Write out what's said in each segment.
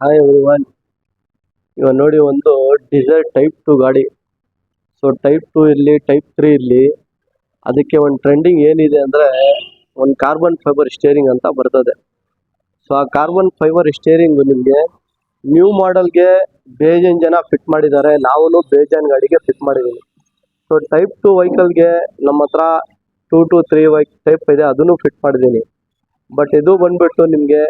Hi everyone. ಇವಾಗ ನೋಡಿ ಒಂದು ಡಿಸೈರ್ ಟೈಪ್ 2 ಗಾಡಿ. ಸೊ ಟೈಪ್ 2 ಇರಲಿ, ಟೈಪ್ 3 ಇರಲಿ, ಅದಕ್ಕೆ ಒಂದು ಟ್ರೆಂಡಿಂಗ್ ಏನಿದೆ ಅಂದರೆ ಒಂದು ಕಾರ್ಬನ್ ಫೈಬರ್ ಸ್ಟೇರಿಂಗ್ ಅಂತ ಬರ್ತದೆ. ಸೊ ಆ ಕಾರ್ಬನ್ ಫೈಬರ್ ಸ್ಟೇರಿಂಗು ನಿಮಗೆ ನ್ಯೂ ಮಾಡೆಲ್ಗೆ ಬೇಜಾನ್ ಜನ ಫಿಟ್ ಮಾಡಿದ್ದಾರೆ. ನಾವು ಬೇಜಾನ್ ಗಾಡಿಗೆ ಫಿಟ್ ಮಾಡಿದ್ದೀವಿ. ಸೊ ಟೈಪ್ 2 ವೆಹಿಕಲ್ಗೆ ನಮ್ಮ ಹತ್ರ 2 to 3 ಟೈಪ್ ಇದೆ, ಅದನ್ನು ಫಿಟ್ ಮಾಡಿದ್ದೀನಿ. ಬಟ್ ಇದು ಬಂದ್ಬಿಟ್ಟು ನಿಮಗೆ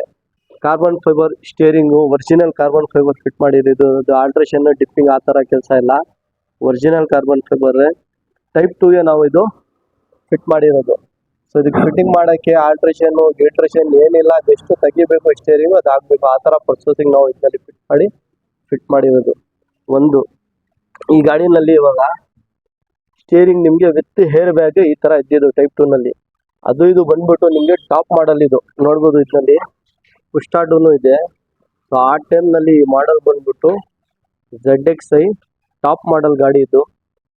carbon fibre steering, original carbon fibre fit ಮಾಡಿರೋದು. ಇದು ಆಲ್ಟ್ರೇಷನ್, ಡಿಪ್ಪಿಂಗ್ ಆ ಥರ ಕೆಲಸ ಇಲ್ಲ, ಒರಿಜಿನಲ್ ಕಾರ್ಬನ್ ಫೈಬರ್. ಟೈಪ್ 2ಗೆ ನಾವು ಇದು ಫಿಟ್ ಮಾಡಿರೋದು. ಸೊ ಇದಕ್ಕೆ ಫಿಟ್ಟಿಂಗ್ ಮಾಡೋಕ್ಕೆ ಆಲ್ಟ್ರೇಷನ್ನು ಗೀಟ್ರೇಷನ್ ಏನಿಲ್ಲ, ಜಸ್ಟ್ ತೆಗಿಬೇಕು ಸ್ಟೇರಿಂಗು, ಅದು ಆಗಬೇಕು. ಆ ಥರ ಪ್ರೊಸೆಸಿಂಗ್ ನಾವು ಇದರಲ್ಲಿ ಫಿಟ್ ಮಾಡಿರೋದು. ಒಂದು ಈ ಗಾಡಿನಲ್ಲಿ ಇವಾಗ ಸ್ಟೇರಿಂಗ್ ನಿಮಗೆ ವಿತ್ ಹೇರ್ ಬ್ಯಾಗ್ ಈ ಥರ ಇದ್ದಿದ್ದು ಟೈಪ್ 2ನಲ್ಲಿ. ಇದು ಬಂದ್ಬಿಟ್ಟು ನಿಮಗೆ ಟಾಪ್ ಮಾಡಲ್. ಇದು ನೋಡ್ಬೋದು, ಇದರಲ್ಲಿ ಪುಷ್ಟಾಟೂ ಇದೆ. ಸೊ ಆ ಟೈಮ್ನಲ್ಲಿ ಈ ಮಾಡಲ್ ಬಂದ್ಬಿಟ್ಟು ZXi ಟಾಪ್ ಮಾಡಲ್ ಗಾಡಿ ಇದು.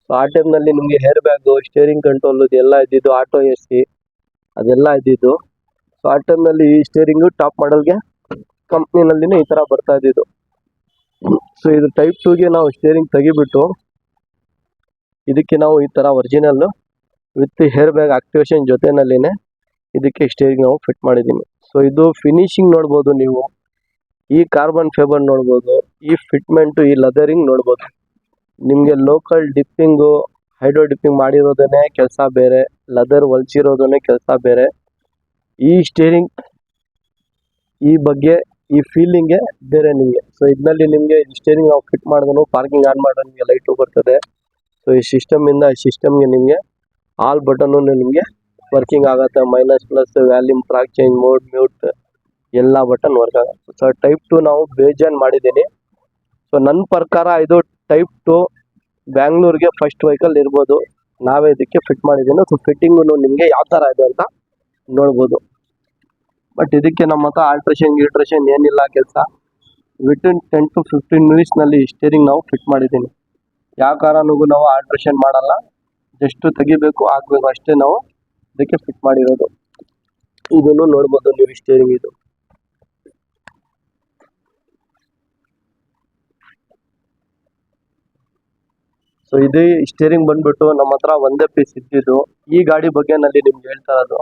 ಸೊ ಆ ಟೈಮ್ನಲ್ಲಿ ನಿಮಗೆ ಹೇರ್ ಬ್ಯಾಗು, ಸ್ಟೇರಿಂಗ್ ಕಂಟ್ರೋಲ್ ಇದೆಲ್ಲ ಇದ್ದಿದ್ದು, ಆಟೋ AC ಅದೆಲ್ಲ ಇದ್ದಿದ್ದು. ಸೊ ಆ ಟೈಮ್ನಲ್ಲಿ ಈ ಸ್ಟೇರಿಂಗು ಟಾಪ್ ಮಾಡಲ್ಗೆ ಕಂಪ್ನಿನಲ್ಲಿನೇ ಈ ಥರ ಬರ್ತಾ ಇದ್ದಿದ್ದು. ಸೊ ಇದು ಟೈಪ್ 2ಗೆ ನಾವು ಸ್ಟೇರಿಂಗ್ ತೆಗಿಬಿಟ್ಟು ಇದಕ್ಕೆ ನಾವು ಈ ಥರ original with air bag activation ಜೊತೆನಲ್ಲಿನೇ ಇದಕ್ಕೆ ಸ್ಟೇರಿಂಗ್ ನಾವು ಫಿಟ್ ಮಾಡಿದ್ದೀನಿ. ಸೊ ಇದು ಫಿನಿಶಿಂಗ್ ನೋಡ್ಬೋದು ನೀವು, ಈ ಕಾರ್ಬನ್ ಫೈಬರ್ ನೋಡ್ಬೋದು, ಈ ಫಿಟ್ಮೆಂಟು, ಈ ಲೆದರಿಂಗ್ ನೋಡ್ಬೋದು. ನಿಮಗೆ ಲೋಕಲ್ ಡಿಪ್ಪಿಂಗು, ಹೈಡ್ರೋ ಡಿಪ್ಪಿಂಗ್ ಮಾಡಿರೋದನ್ನೇ ಕೆಲಸ ಬೇರೆ, ಲೆದರ್ ಹೊಲ್ಸಿರೋದನ್ನೇ ಕೆಲಸ ಬೇರೆ. ಈ ಸ್ಟೇರಿಂಗ್ ಈ ಬಗ್ಗೆ ಈ ಫೀಲಿಂಗೇ ಬೇರೆ ನಿಮಗೆ. ಸೊ ಇದರಲ್ಲಿ ನಿಮಗೆ ಸ್ಟೇರಿಂಗ್ ನಾವು ಫಿಟ್ ಮಾಡಿದ್ರು ಪಾರ್ಕಿಂಗ್ ಆನ್ ಮಾಡೋ ನಿಮಗೆ ಲೈಟು ಬರ್ತದೆ. ಸೊ ಈ ಸಿಸ್ಟಮಿಂದ ಈ ಸಿಸ್ಟಮ್ಗೆ ನಿಮಗೆ ಆಲ್ ಬಟನ್ನು ನಿಮಗೆ ವರ್ಕಿಂಗ್ ಆಗುತ್ತೆ. Minus, plus, volume, track change, mode, mute ಎಲ್ಲ ಬಟನ್ ವರ್ಕ್ ಆಗುತ್ತೆ. ಸೊ ಟೈಪ್ 2 ನಾವು ಬೇಜಾನ್ ಮಾಡಿದ್ದೀನಿ. ಸೊ ನನ್ನ ಪ್ರಕಾರ ಇದು ಟೈಪ್ 2 ಬ್ಯಾಂಗ್ಳೂರಿಗೆ ಫಸ್ಟ್ ವೆಹಿಕಲ್ ಇರ್ಬೋದು. ನಾವೇ ಇದಕ್ಕೆ ಫಿಟ್ ಮಾಡಿದ್ದೀನಿ. ಸೊ ಫಿಟ್ಟಿಂಗು ನಿಮಗೆ ಯಾವ ಥರ ಇದೆ ಅಂತ ನೋಡ್ಬೋದು. ಬಟ್ ಇದಕ್ಕೆ ನಮ್ಮ ಹತ್ರ ಆಲ್ಟ್ರೇಷನ್ ಗೀಟ್ರೇಷನ್ ಏನಿಲ್ಲ ಕೆಲಸ. ವಿತಿನ್ 10 to 15 ಮಿನಿಟ್ಸ್ನಲ್ಲಿ ಸ್ಟೇರಿಂಗ್ ನಾವು ಫಿಟ್ ಮಾಡಿದ್ದೀನಿ. ಯಾವ ಕಾರಣಕ್ಕೂ ನಾವು ಆಲ್ಟ್ರೇಷನ್ ಮಾಡಲ್ಲ, ಜಸ್ಟ್ ತೆಗಿಬೇಕು, ಹಾಕಬೇಕು ಅಷ್ಟೇ. ನಾವು ಇದಕ್ಕೆ ಫಿಟ್ ಮಾಡಿರೋದು. ಇದನ್ನು ನೋಡ್ಬೋದು ನೀವು, ಸ್ಟೇರಿಂಗ್ ಇದು. ಸೊ ಇದು ಸ್ಟೇರಿಂಗ್ ಬಂದ್ಬಿಟ್ಟು ನಮ್ಮ ಹತ್ರ ಒಂದೇ ಪೀಸ್ ಇದ್ದಿದ್ದು. ಈ ಗಾಡಿ ಬಗ್ಗೆನಲ್ಲಿ ನಿಮ್ಗೆ ಹೇಳ್ತಾ ಇರೋದು.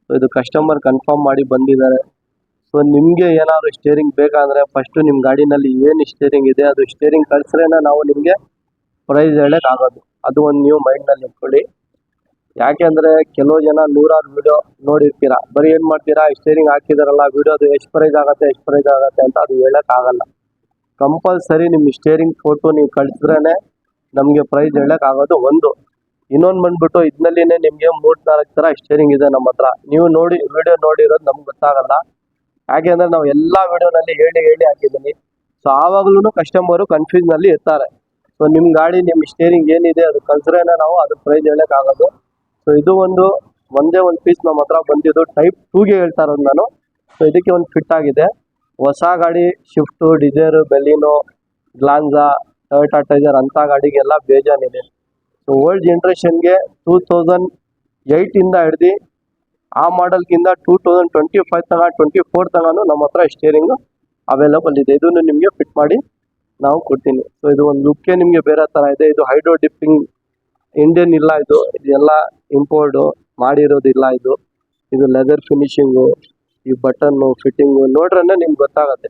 ಸೊ ಇದು ಕಸ್ಟಮರ್ ಕನ್ಫರ್ಮ್ ಮಾಡಿ ಬಂದಿದ್ದಾರೆ. ಸೊ ನಿಮಗೆ ಏನಾದ್ರು ಸ್ಟೇರಿಂಗ್ ಬೇಕಾದರೆ ಫಸ್ಟು ನಿಮ್ಮ ಗಾಡಿನಲ್ಲಿ ಏನು ಸ್ಟೇರಿಂಗ್ ಇದೆ ಅದು ಸ್ಟೇರಿಂಗ್ ಕಳಿಸ್ರೇನೆ ನಾವು ನಿಮಗೆ ಪ್ರೈಸ್ ಹೇಳೋಕ್ಕಾಗೋದು. ಅದು ಒಂದು ನೀವು ಮೈಂಡ್ನಲ್ಲಿ ಇಟ್ಕೊಳ್ಳಿ. ಯಾಕೆಂದರೆ ಕೆಲವು ಜನ ನೂರಾರು ವಿಡಿಯೋ ನೋಡಿರ್ತೀರ, ಬರೀ ಏನು ಮಾಡ್ತೀರಾ, ಸ್ಟೇರಿಂಗ್ ಹಾಕಿದಾರಲ್ಲ ವಿಡಿಯೋದು ಎಷ್ಟು ಪ್ರೈಸ್ ಆಗುತ್ತೆ ಅಂತ ಅದು ಹೇಳೋಕ್ಕಾಗಲ್ಲ. ಕಂಪಲ್ಸರಿ ನಿಮ್ಮ ಸ್ಟೇರಿಂಗ್ ಫೋಟೋ ನೀವು ಕಳಿಸ್ರೇ ನಮಗೆ ಪ್ರೈಸ್ ಹೇಳೋಕ್ಕಾಗೋದು. ಒಂದು ಇನ್ನೊಂದು ಬಂದ್ಬಿಟ್ಟು ಇದರಲ್ಲಿನೇ ನಿಮಗೆ 3-4 ಥರ ಸ್ಟೇರಿಂಗ್ ಇದೆ ನಮ್ಮ ಹತ್ರ. ನೀವು ವಿಡಿಯೋ ನೋಡಿರೋದು ನಮ್ಗೆ ಗೊತ್ತಾಗಲ್ಲ, ಯಾಕೆಂದರೆ ನಾವು ಎಲ್ಲ ವಿಡಿಯೋನಲ್ಲಿ ಹೇಳಿ ಹಾಕಿದ್ದೀನಿ. ಸೊ ಆವಾಗಲೂ ಕಸ್ಟಮರು ಕನ್ಫ್ಯೂಸ್ನಲ್ಲಿ ಇರ್ತಾರೆ. ಸೊ ನಿಮ್ಮ ಗಾಡಿ, ನಿಮ್ಮ ಸ್ಟೇರಿಂಗ್ ಏನಿದೆ ಅದು ಕಳಿಸ್ರೇನೆ ನಾವು ಅದ್ರ ಪ್ರೈಸ್ ಹೇಳೋಕ್ಕಾಗೋದು. ಸೊ ಇದು ಒಂದೇ ಒಂದು ಪೀಸ್ ನಮ್ಮ ಹತ್ರ ಬಂದಿದ್ದು ಟೈಪ್ 2ಗೆ ಹೇಳ್ತಾ ಇರೋದು ನಾನು. ಸೊ ಇದಕ್ಕೆ ಒಂದು ಫಿಟ್ ಆಗಿದೆ. ಹೊಸ ಗಾಡಿ shift, Dzire, ಬೆಲಿನೋ, Glanza, Toyota tiger ಅಂಥ ಗಾಡಿಗೆಲ್ಲ ಬೇಜಾನಿದೆ. ಸೊ ಓಲ್ಡ್ ಜನ್ರೇಷನ್ಗೆ 2008ಇಂದ ಹಿಡ್ದು ಆ ಮಾಡಲ್ಗಿಂತ 2025 24 ತನಕ ನಮ್ಮ ಹತ್ರ ಸ್ಟೇರಿಂಗು ಅವೈಲೇಬಲ್ ಇದೆ. ಇದನ್ನು ನಿಮಗೆ ಫಿಟ್ ಮಾಡಿ ನಾವು ಕೊಡ್ತೀನಿ. ಸೊ ಇದು ಒಂದು ಲುಕ್ಕೇ ನಿಮಗೆ ಬೇರೆ ಥರ ಇದೆ. ಇದು ಹೈಡ್ರೋ ಡಿಪ್ಪಿಂಗ್ ಇಂಡಿಯನ್ ಇಲ್ಲ, ಇದೆಲ್ಲ ಇಂಪೋರ್ಟು ಮಾಡಿರೋದಿಲ್ಲ. ಇದು ಲೆದರ್ ಫಿನಿಶಿಂಗು, ಈ ಬಟನ್ನು ಫಿಟ್ಟಿಂಗು ನೋಡ್ರೇ ನಿಮ್ಗೆ ಗೊತ್ತಾಗುತ್ತೆ.